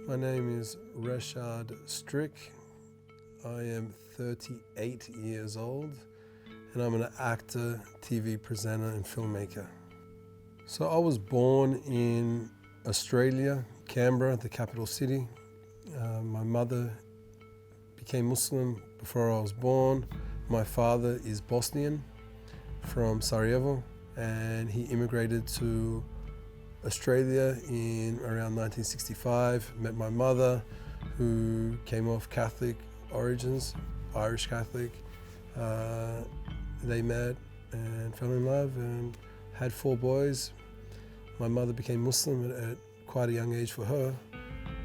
My name is Reshad Strik. I am 38 years old and I'm an actor, TV presenter and filmmaker. So I was born in Australia, Canberra, the capital city. My mother became Muslim before I was born. My father is Bosnian from Sarajevo and he immigrated to Australia in around 1965, met my mother who came off Catholic origins, Irish Catholic. They met and fell in love and had 4 boys. My mother became Muslim at quite a young age for her,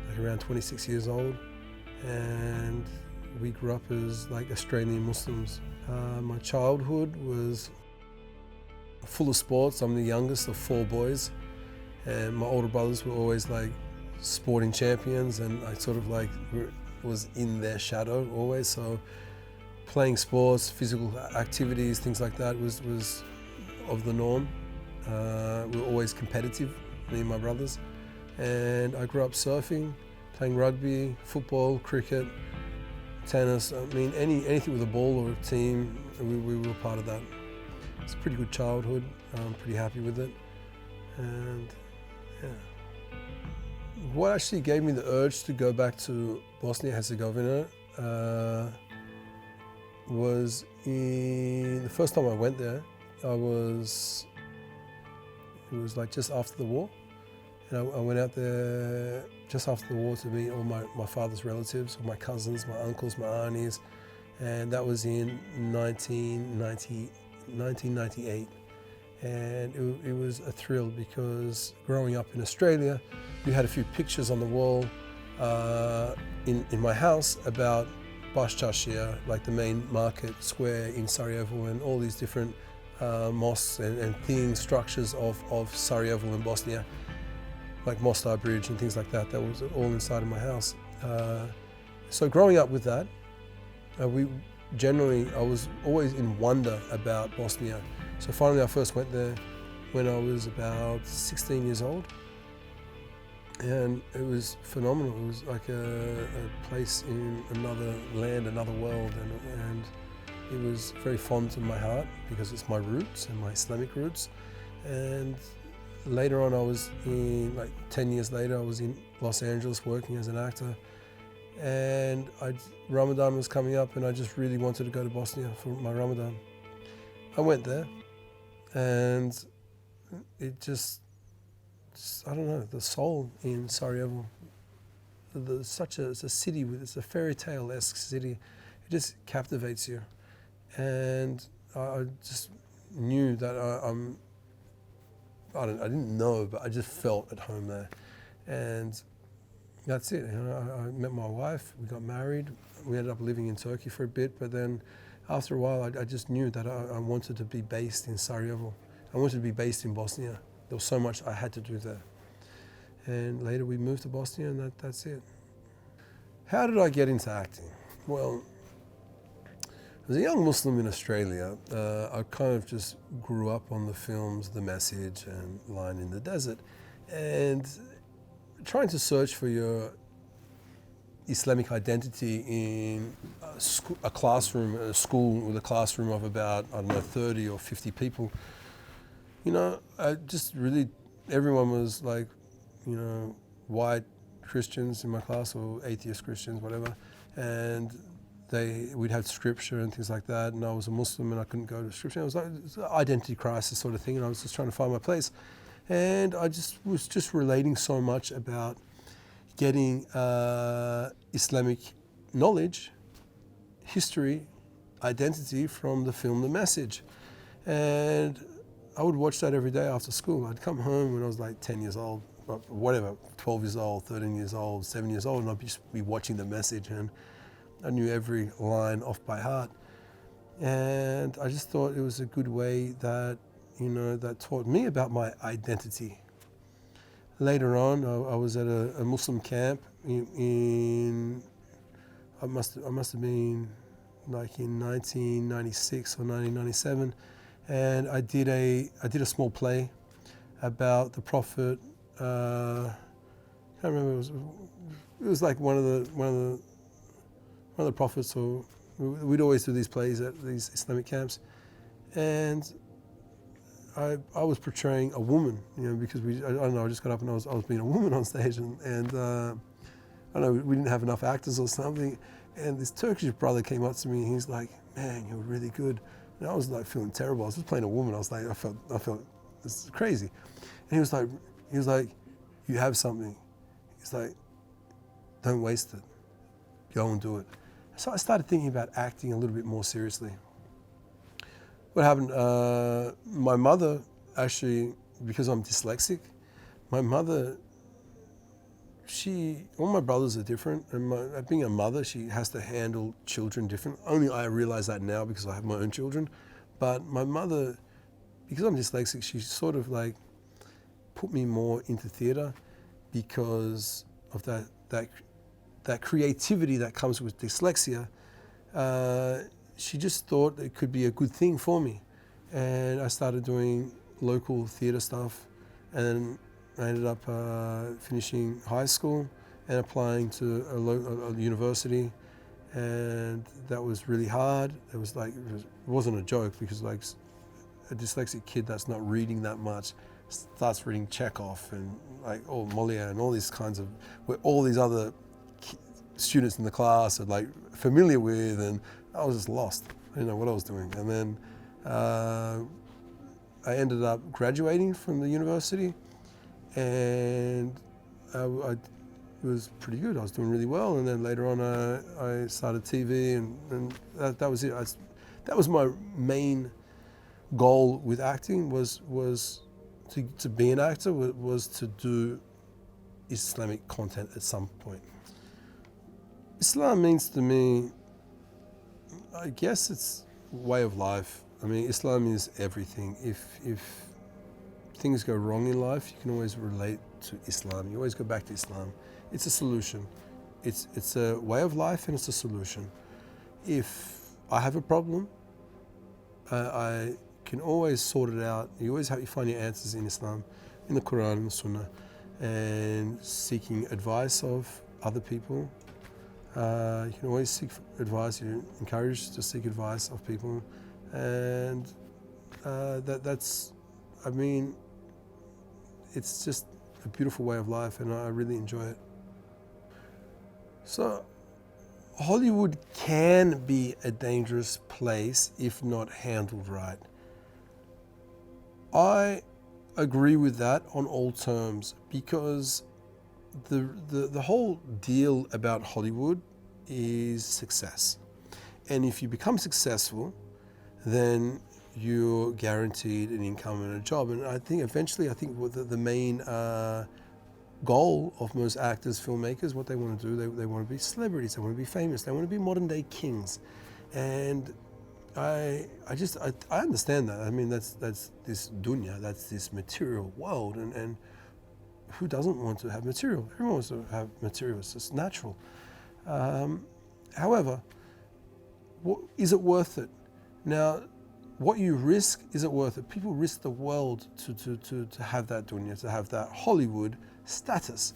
like around 26 years old, and we grew up as like Australian Muslims. My childhood was full of sports. I'm the youngest of 4 boys. And my older brothers were always like sporting champions and I sort of like was in their shadow always. So playing sports, physical activities, things like that was of the norm. We were always competitive, me and my brothers. And I grew up surfing, playing rugby, football, cricket, tennis. I mean, anything with a ball or a team, we were part of that. It's a pretty good childhood. I'm pretty happy with it. And yeah. What actually gave me the urge to go back to Bosnia-Herzegovina was the first time I went there. It was like just after the war. And I went out there just after the war to meet all my father's relatives, all my cousins, my uncles, my aunties. And that was in 1998. And it was a thrill because growing up in Australia, we had a few pictures on the wall in my house about Bash Chashia, like the main market square in Sarajevo, and all these different mosques and themed structures of Sarajevo and Bosnia, like Mostar Bridge and things like that. That was all inside of my house. So growing up with that, I was always in wonder about Bosnia. So finally I first went there when I was about 16 years old. And it was phenomenal. It was like a place in another land, another world. And it was very fond to my heart because it's my roots and my Islamic roots. And later on like 10 years later, I was in Los Angeles working as an actor. And Ramadan was coming up and I just really wanted to go to Bosnia for my Ramadan. I went there and it just I don't know, the soul in Sarajevo, it's a city, it's a fairy tale-esque city. It just captivates you. And I just knew that I didn't know, but I just felt at home there. And that's it. You know, I met my wife, we got married, we ended up living in Turkey for a bit, but then after a while I just knew that I wanted to be based in Sarajevo. I wanted to be based in Bosnia. There was so much I had to do there. And later we moved to Bosnia and that's it. How did I get into acting? Well, as a young Muslim in Australia, I kind of just grew up on the films The Message and Lion in the Desert, and trying to search for your Islamic identity in a classroom, a school with a classroom of about, 30 or 50 people. You know, everyone was like, white Christians in my class or atheist Christians, whatever. And we'd have scripture and things like that. And I was a Muslim and I couldn't go to scripture. It was like an identity crisis sort of thing. And I was just trying to find my place. And I was relating so much about getting Islamic knowledge, history, identity from the film The Message. And I would watch that every day after school. I'd come home when I was like 10 years old, whatever, 12 years old, 13 years old, 7 years old, and I'd just be watching The Message, and I knew every line off by heart. And I just thought it was a good way that, that taught me about my identity. Later on, I was at a Muslim camp I must have been like in 1996 or 1997. And I did a small play about the Prophet I can't remember. It was like one of the prophets, or we'd always do these plays at these Islamic camps, and I was portraying a woman, because I don't know, I just got up and I was being a woman on stage, and I don't know, we didn't have enough actors or something, and this Turkish brother came up to me and he's like, "Man, you're really good." And I was like feeling terrible. I was just playing a woman. I was like, I felt this is crazy. And he was like, "You have something." He's like, "Don't waste it. Go and do it." So I started thinking about acting a little bit more seriously. What happened? My mother, actually, because I'm dyslexic, my mother, all my brothers are different, and being a mother, she has to handle children different. Only I realize that now because I have my own children. But my mother, because I'm dyslexic, she sort of like put me more into theatre because of that creativity that comes with dyslexia. She just thought it could be a good thing for me, and I started doing local theatre stuff, and I ended up finishing high school and applying to a university, and that was really hard. It wasn't a joke, because like a dyslexic kid that's not reading that much starts reading Chekhov and like Molière and all these kinds of, where all these other students in the class are like familiar with, and I was just lost. I didn't know what I was doing. And then I ended up graduating from the university, and I was pretty good. I was doing really well. And then later on, I started TV, and that was it. That was my main goal with acting, was to be an actor, was to do Islamic content at some point. Islam means to me, I guess it's way of life. I mean, Islam is everything. If things go wrong in life, you can always relate to Islam. You always go back to Islam. It's a solution. It's a way of life, and it's a solution. If I have a problem, I can always sort it out. You find your answers in Islam, in the Quran and the Sunnah, and seeking advice of other people. You can always seek advice. You're encouraged to seek advice of people, and that's, I mean, it's just a beautiful way of life, and I really enjoy it. So Hollywood can be a dangerous place if not handled right. I agree with that on all terms, because the whole deal about Hollywood is success. And if you become successful, then you're guaranteed an income and a job. And I think eventually, the main goal of most actors, filmmakers, what they want to do, they want to be celebrities, they want to be famous, they want to be modern day kings. And I understand that. I mean, that's this dunya, that's this material world, and who doesn't want to have material? Everyone wants to have material. It's just natural. However, is it worth it? Now, what you risk, is it worth it? People risk the world to have that dunya, to have that Hollywood status.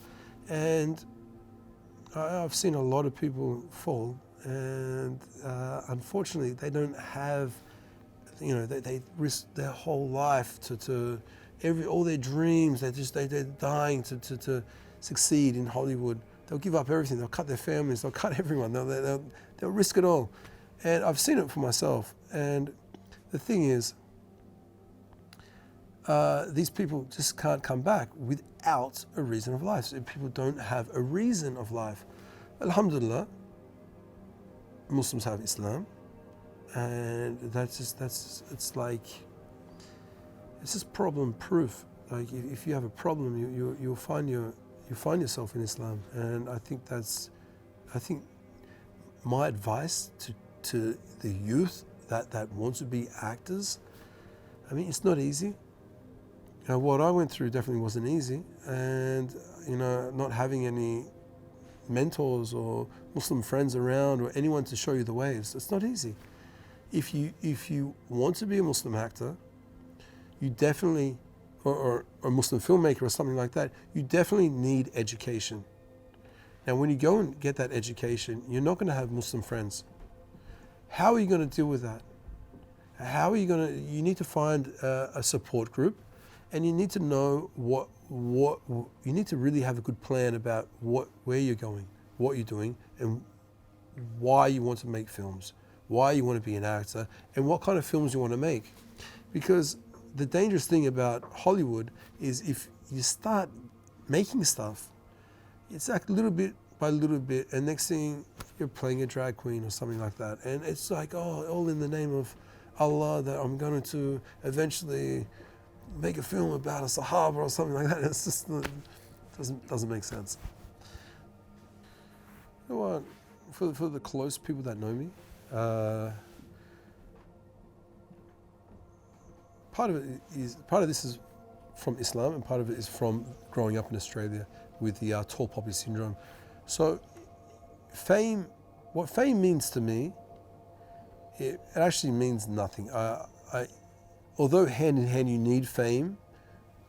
And I've seen a lot of people fall, and unfortunately they don't have, they risk their whole life to all their dreams. They're dying to succeed in Hollywood. They'll give up everything. They'll cut their families. They'll cut everyone. They'll risk it all. And I've seen it for myself. And the thing is, these people just can't come back without a reason of life. So people don't have a reason of life. Alhamdulillah, Muslims have Islam, and it's just problem proof. Like if you have a problem, you'll find yourself in Islam. And I think my advice to the youth that want to be actors, I mean, it's not easy. What I went through definitely wasn't easy, and not having any mentors or Muslim friends around or anyone to show you the way, it's not easy. If you want to be a Muslim actor, you definitely or a Muslim filmmaker or something like that, you definitely need education. Now, when you go and get that education, you're not going to have Muslim friends. How are you going to deal with that? How are you going to? You need to find a support group, and you need to know what you need to really have a good plan about where you're going, what you're doing, and why you want to make films, why you want to be an actor, and what kind of films you want to make. Because the dangerous thing about Hollywood is if you start making stuff, it's like little bit by little bit, and next thing you're playing a drag queen or something like that, and it's like, oh, all in the name of Allah, that I'm going to eventually make a film about a Sahaba or something like that. It's just doesn't make sense. You know what? For the close people that know me, part of this is from Islam, and part of it is from growing up in Australia with the tall poppy syndrome. So what fame means to me, it actually means nothing. Although hand in hand you need fame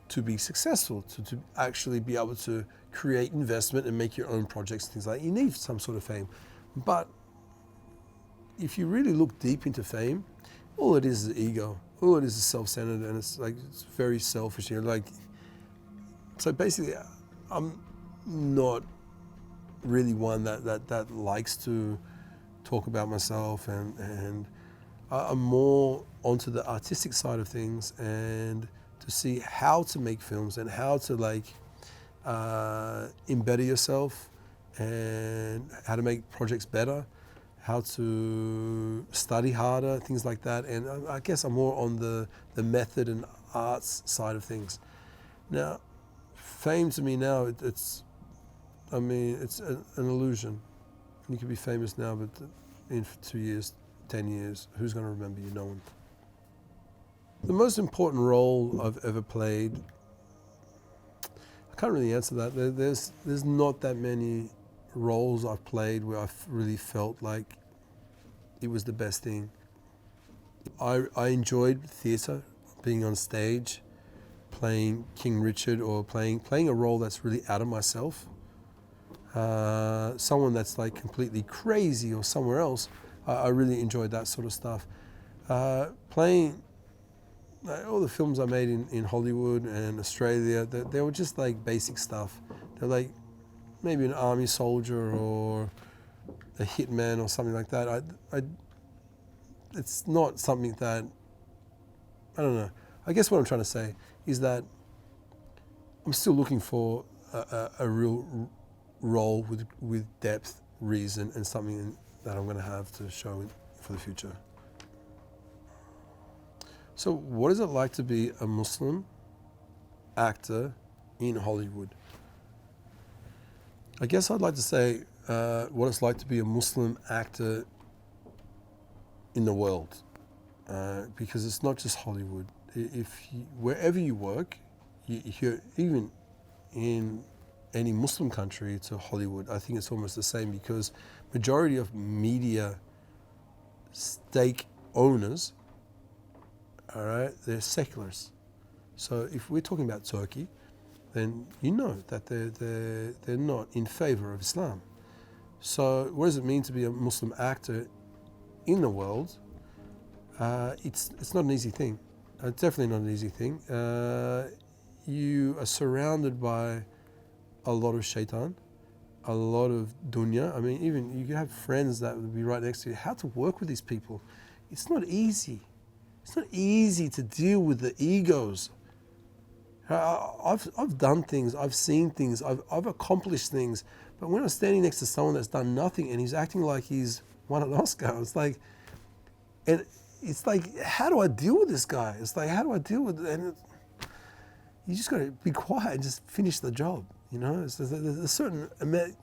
to be successful, to actually be able to create investment and make your own projects and things like that, you need some sort of fame. But if you really look deep into fame, all it is ego. All it is self-centered, and it's very selfish. So basically, I'm not really one that likes to talk about myself, and I'm more onto the artistic side of things, and to see how to make films and how to embed yourself, and how to make projects better, how to study harder, things like that. And I guess I'm more on the method and arts side of things. Now, fame to me now, it's an illusion. You can be famous now, but in 2 years, 10 years, who's going to remember you? No one. The most important role I've ever played, I can't really answer that. There's not that many roles I've played where I've really felt like it was the best thing. I enjoyed theatre, being on stage, playing King Richard, or playing a role that's really out of myself. Someone that's like completely crazy or somewhere else. I really enjoyed that sort of stuff. Playing all the films I made in Hollywood and Australia, they were just like basic stuff. They're like maybe an army soldier or a hitman or something like that. It's not something that, I don't know. I guess what I'm trying to say is that I'm still looking for a real role with depth, reason, and something that I'm going to have to show for the future. So what is it like to be a Muslim actor in Hollywood? I guess I'd like to say what it's like to be a Muslim actor in the world, because it's not just Hollywood. Wherever you work, even in any Muslim country to Hollywood, I think it's almost the same, because majority of media stake owners, all right, they're seculars. So if we're talking about Turkey, then you know that they're not in favor of Islam. So what does it mean to be a Muslim actor in the world? It's not an easy thing. Definitely not an easy thing. You are surrounded by a lot of shaitan, a lot of dunya. I mean, even you can have friends that would be right next to you. How to work with these people? It's not easy. It's not easy to deal with the egos. I've done things, I've seen things, I've accomplished things, but when I'm standing next to someone that's done nothing and he's acting like he's won an Oscar, it's like, how do I deal with this guy? It's like, how do I deal with it? And you just got to be quiet and just finish the job. You know, there's a certain amount.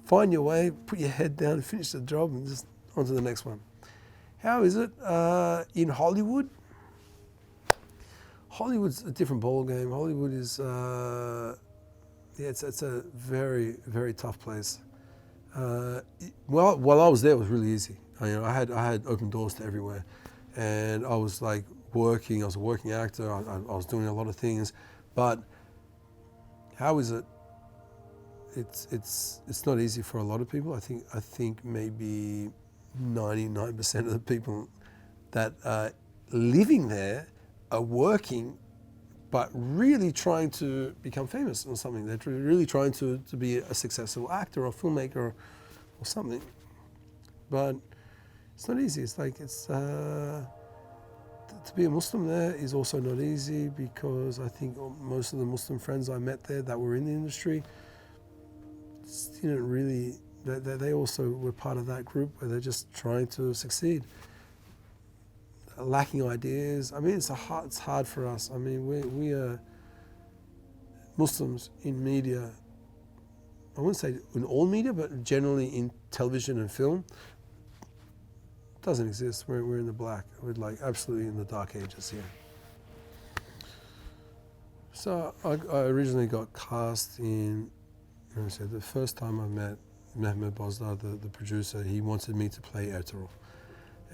Find your way, put your head down, and finish the job, and just on to the next one. How is it in Hollywood? Hollywood's a different ball game. Hollywood is, it's a very, very tough place. While I was there, it was really easy. I had open doors to everywhere, and I was like working. I was a working actor. I was doing a lot of things, but how is it? It's not easy for a lot of people. I think maybe 99% of the people that are living there are working, but really trying to become famous or something. They're really trying to be a successful actor or filmmaker or something. But it's not easy. It's like to be a Muslim there is also not easy, because I think most of the Muslim friends I met there that were in the industry didn't really, they also were part of that group where they're just trying to succeed, lacking ideas. I mean, it's hard for us. I mean, we are Muslims in media. I wouldn't say in all media, but generally in television and film. It doesn't exist. We're in the black. We're like absolutely in the dark ages here. So I originally got cast in, I said, the first time I met Mehmet Bozdar, the producer, he wanted me to play Ertugrul.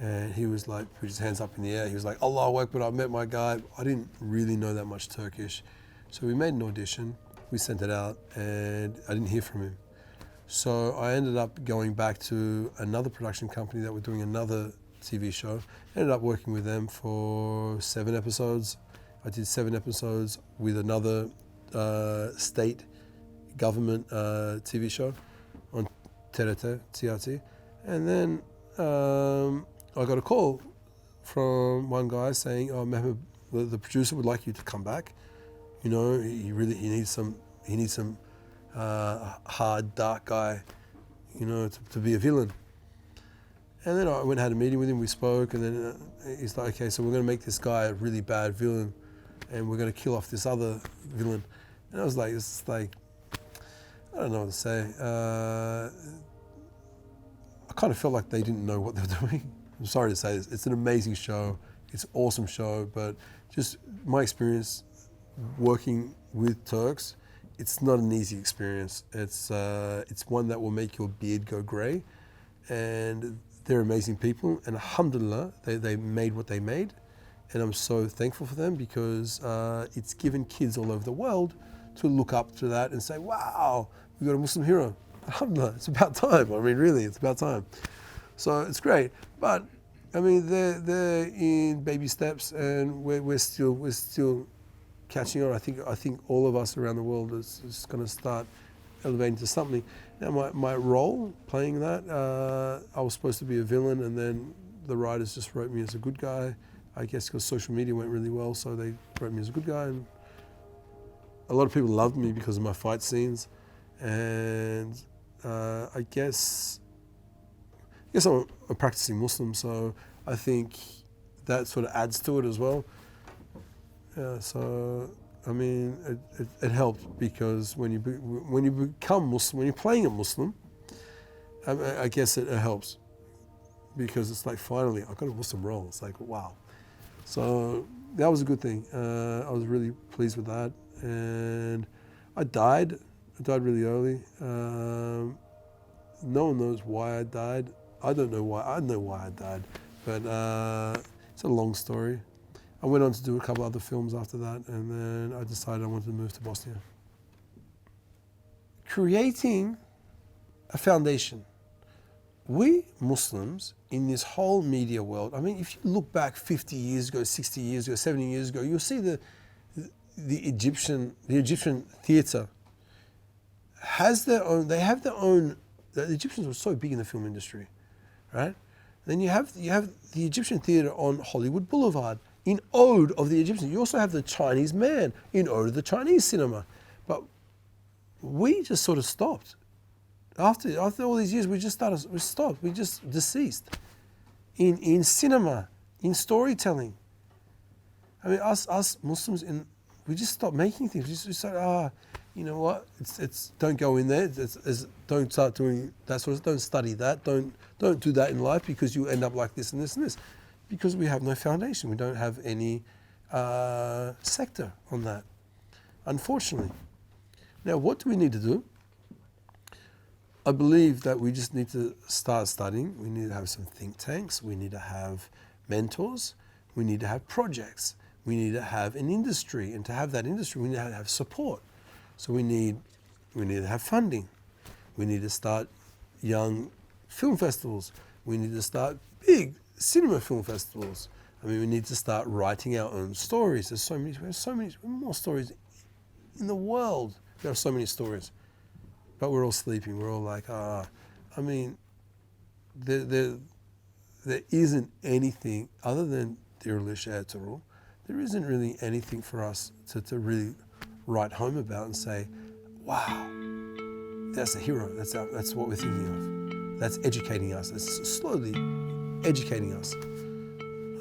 And he was like, put his hands up in the air. He was like, Allahu Akbar, I met my guy. I didn't really know that much Turkish. So we made an audition, we sent it out, and I didn't hear from him. So I ended up going back to another production company that were doing another TV show. Ended up working with them for 7 episodes. I did 7 episodes with another state government TV show on TRT. And then I got a call from one guy saying, "Oh, Mehmet, the producer would like you to come back. You know, he needs some hard, dark guy, you know, to be a villain." And then I went and had a meeting with him. We spoke, and then he's like, "Okay, so we're going to make this guy a really bad villain, and we're going to kill off this other villain." And I was like, "This is like, I don't know what to say." I kind of felt like they didn't know what they were doing. I'm sorry to say this. It's an amazing show. It's an awesome show, but just my experience working with Turks, it's not an easy experience. It's one that will make your beard go grey, and they're amazing people. And alhamdulillah, they made what they made, and I'm so thankful for them, because it's given kids all over the world to look up to that and say, "Wow, we got a Muslim hero." Alhamdulillah, it's about time. I mean, really, it's about time. So it's great, but I mean, they're in baby steps, and we're still catching on. I think all of us around the world is going to start elevating to something. Now, my role playing that, I was supposed to be a villain, and then the writers just wrote me as a good guy. I guess because social media went really well, so they wrote me as a good guy, and a lot of people loved me because of my fight scenes, and I guess I'm a practicing Muslim, so I think that sort of adds to it as well. Yeah, so I mean, it helped, because when you become Muslim, when you're playing a Muslim, I guess it helps, because it's like, finally I got a Muslim role. It's like, wow. So that was a good thing. I was really pleased with that, and I died really early. No one knows why I died. I don't know why. I know why I died, but it's a long story. I went on to do a couple other films after that, and then I decided I wanted to move to Bosnia. Creating a foundation. We Muslims in this whole media world, I mean, if you look back 50 years ago, 60 years ago, 70 years ago, you'll see the Egyptian theatre has their own, the Egyptians were so big in the film industry, right? Then you have the Egyptian theatre on Hollywood Boulevard, in ode of the Egyptians. You also have the Chinese man, in ode of the Chinese cinema. But we just sort of stopped. After all these years, we stopped. We just deceased. In cinema, in storytelling. I mean, us Muslims, we just stopped making things. We just said, you know what? It's don't go in there. Don't start doing that sort of. Don't study that. Don't do that in life, because you end up like this and this and this, because we have no foundation. We don't have any sector on that, unfortunately. Now, what do we need to do? I believe that we just need to start studying. We need to have some think tanks. We need to have mentors. We need to have projects. We need to have an industry, and to have that industry, we need to have support. So we need to have funding. We need to start young film festivals. We need to start big cinema film festivals. I mean, we need to start writing our own stories. We have so many more stories in the world. There are so many stories, but we're all sleeping. We're all like, I mean, there isn't anything other than Ertugrul. There isn't really anything for us to really write home about and say, wow, that's a hero. That's what we're thinking of. That's educating us. That's slowly educating us.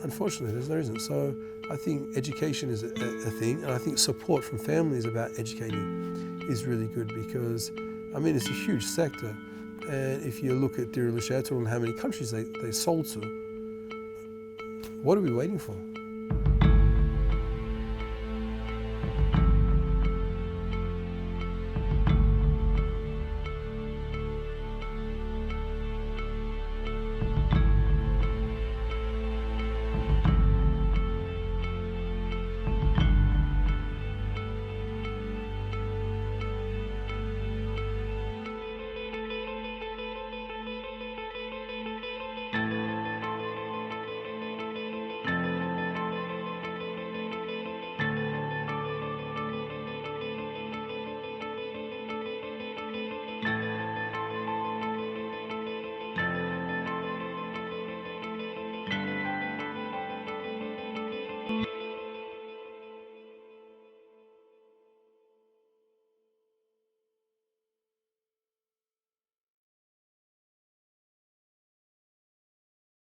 Unfortunately, there isn't. So I think education is a thing, and I think support from families about educating is really good because, I mean, it's a huge sector. And if you look at Ertugrul Actor and how many countries they sold to, what are we waiting for?